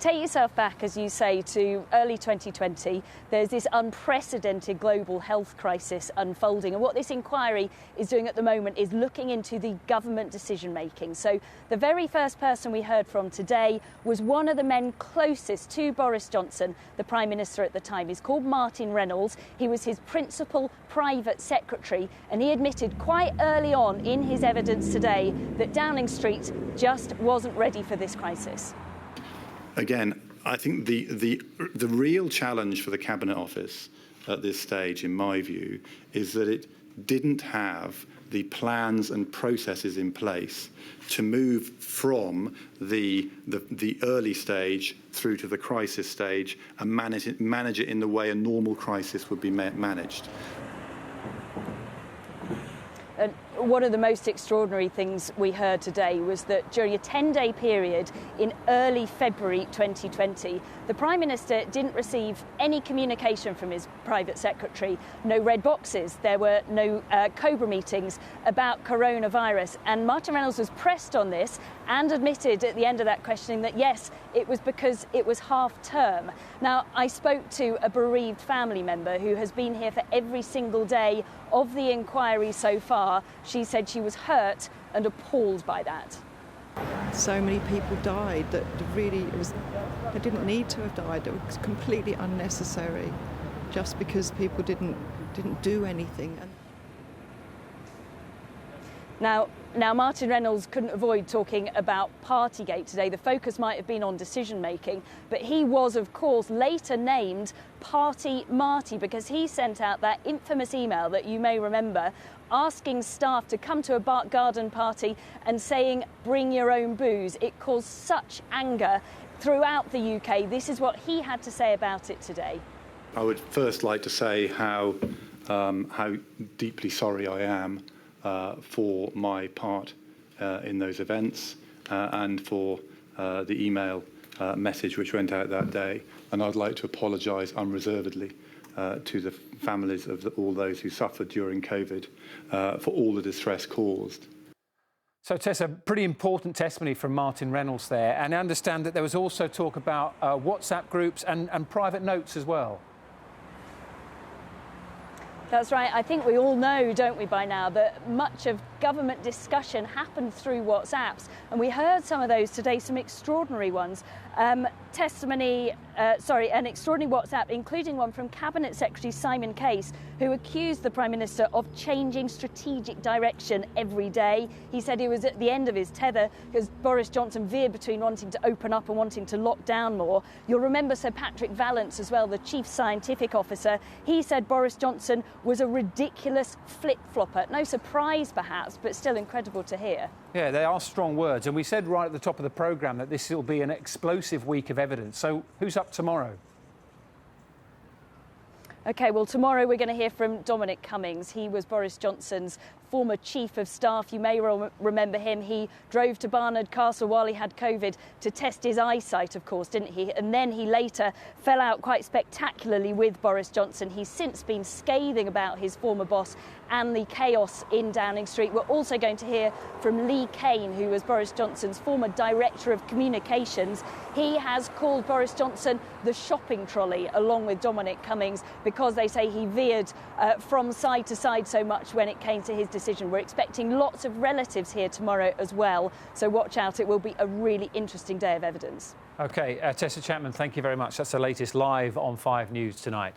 Take yourself back, as you say, to early 2020. There's this unprecedented global health crisis unfolding. And what this inquiry is doing at the moment is looking into the government decision-making. So the very first person we heard from today was one of the men closest to Boris Johnson, the Prime Minister at the time. He's called Martin Reynolds. He was his principal private secretary, and he admitted quite early on in his evidence today that Downing Street just wasn't ready for this crisis. Again, I think the real challenge for the Cabinet Office at this stage, in my view, is that it didn't have the plans and processes in place to move from the early stage through to the crisis stage and manage it in the way a normal crisis would be managed. And one of the most extraordinary things we heard today was that during a 10-day period in early February 2020, the Prime Minister didn't receive any communication from his private secretary, no red boxes, there were no COBRA meetings about coronavirus. And Martin Reynolds was pressed on this and admitted at the end of that questioning that, yes, it was because it was half-term. Now, I spoke to a bereaved family member who has been here for every single day of the inquiry so far. She said she was hurt and appalled by that. So many people died that really they didn't need to have died. It was completely unnecessary just because people didn't do anything. Now, Martin Reynolds couldn't avoid talking about Partygate today. The focus might have been on decision-making, but he was, of course, later named Party Marty because he sent out that infamous email that you may remember asking staff to come to a garden party and saying, bring your own booze. It caused such anger throughout the UK. This is what he had to say about it today. I would first like to say how deeply sorry I am for my part in those events and for the email message which went out that day. And I'd like to apologise unreservedly to the families of all those who suffered during COVID for all the distress caused. So, Tessa, pretty important testimony from Martin Reynolds there. And I understand that there was also talk about WhatsApp groups and private notes as well. That's right. I think we all know, don't we, by now, that much of government discussion happened through WhatsApps. And we heard some of those today, some extraordinary ones. An extraordinary WhatsApp, including one from Cabinet Secretary Simon Case, who accused the Prime Minister of changing strategic direction every day. He said he was at the end of his tether because Boris Johnson veered between wanting to open up and wanting to lock down more. You'll remember Sir Patrick Vallance as well, the Chief Scientific Officer. He said Boris Johnson was a ridiculous flip-flopper. No surprise, perhaps, but still incredible to hear. Yeah, they are strong words. And we said right at the top of the programme that this will be an explosive week of evidence. So who's up tomorrow? OK, well, tomorrow we're going to hear from Dominic Cummings. He was Boris Johnson's former chief of staff. You may remember him. He drove to Barnard Castle while he had COVID to test his eyesight, of course, didn't he? And then he later fell out quite spectacularly with Boris Johnson. He's since been scathing about his former boss and the chaos in Downing Street. We're also going to hear from Lee Kane, who was Boris Johnson's former Director of Communications. He has called Boris Johnson the shopping trolley, along with Dominic Cummings, because they say he veered from side to side so much when it came to his decision. We're expecting lots of relatives here tomorrow as well, so watch out. It will be a really interesting day of evidence. OK, Tessa Chapman, thank you very much. That's the latest live on 5 News tonight.